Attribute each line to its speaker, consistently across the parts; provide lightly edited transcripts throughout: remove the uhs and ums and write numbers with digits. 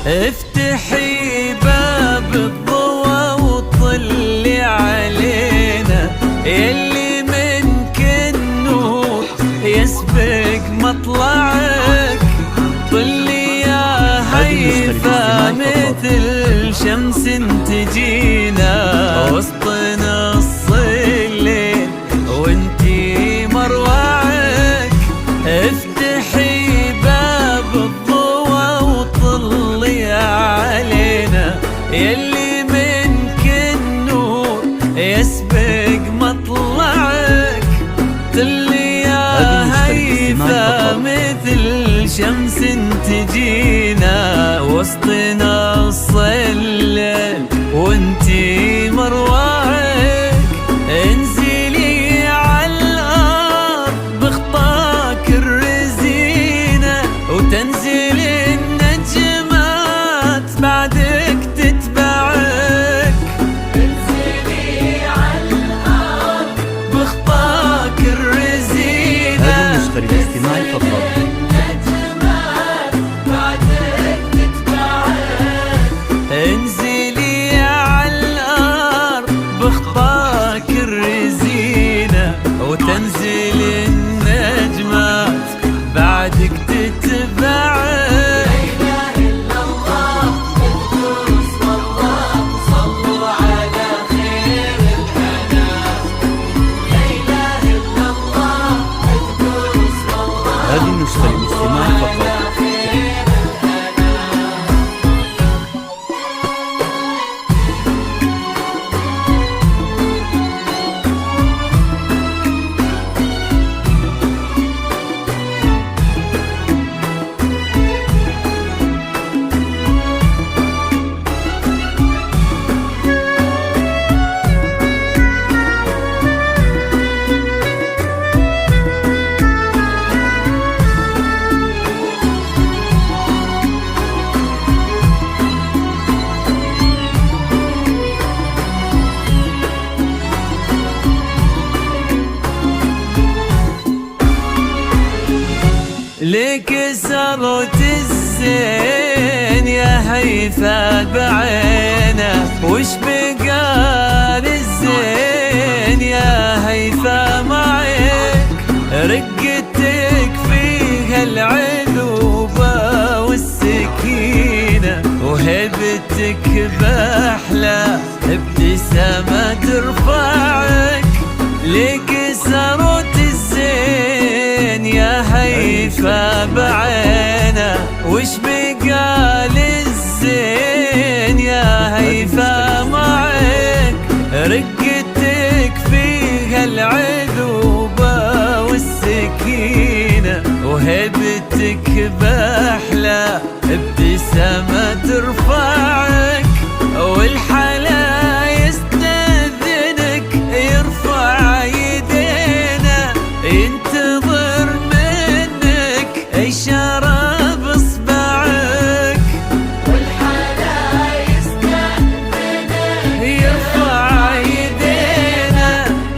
Speaker 1: افتحي باب الضوى وطلي علينا، يلي منك النور يسبق مطلعك. طلي يا هيفا مثل شمس تجينا وسط نص الليل وانتي مروعك. افتحي باب الضوى وطلي علينا، يلي منك النور يسبق مطلعك. طلي يا هيفا مثل شمس تجينا وسط نص الليل وانتي مروعك. انزلي عالارض بخطاك الرزينة وتنزل النجمات بعدك تتبعك. انزلي عالارض بخطاك الرزينة
Speaker 2: هذا المشتري الاستماعي فقط.
Speaker 1: انزلي عالارض بخطاك الرزينة وتنزل النجمات بعدك تتبعك. لا اله الا الله اذكر اسم الله صلوا على خير الانام. لا اله الا الله اذكر اسم الله.
Speaker 2: هذا المشتري الاستماعي فقط.
Speaker 1: لك سرت الزين يا هيفا بعينه، وش بقى للزين يا هيفا معك. رقتك فيها العذوبة والسكينة وهبتك بأحلى ابتسامة ترفعك. لك سرت الزين يا هيفا بعينه، وش بقى للزين يا هيفا معك. رقتك فيها العذوبة والسكينة وهبتك بأحلى ابتسامة ترفعك. والحلا يستأذنك يرفع يدينا، ينتظر منك إشارة بإصبعك. والحلا يستأذنك يرفع يدينا،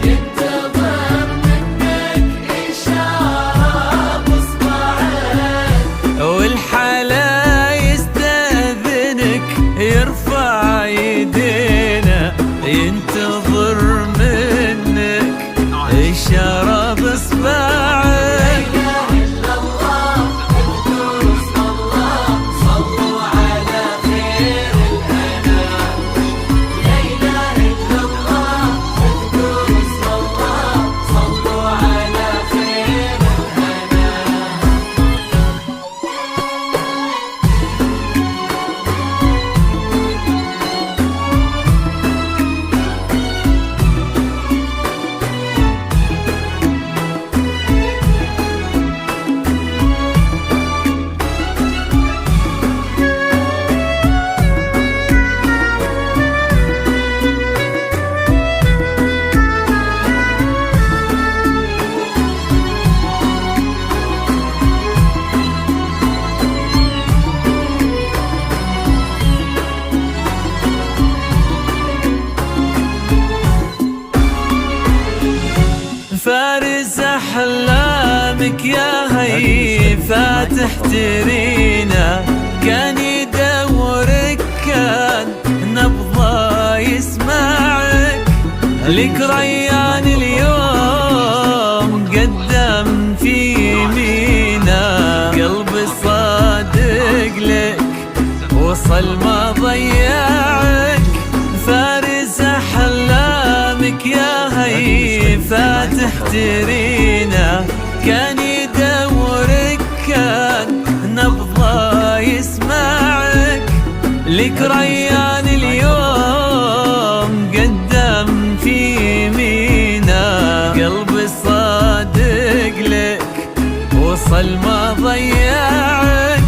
Speaker 1: ينتظر منك إشارة بإصبعك. والحلا يستأذنك يرفع يدينا، ينتظر منك إشارة بإصبعك. فارس أحلامك يا هيفا تحترينا، كان يدور لك ريان اليوم قدم في يمينه، قلبي صادق لك وصل ما ضيعك، فارس أحلامك يا هيفا تحترينا، كان يدورك كان نبضه يسمعك، لك ريان اليوم قدم في يمينه، قلبي صادق لك وصل ما ضيعك،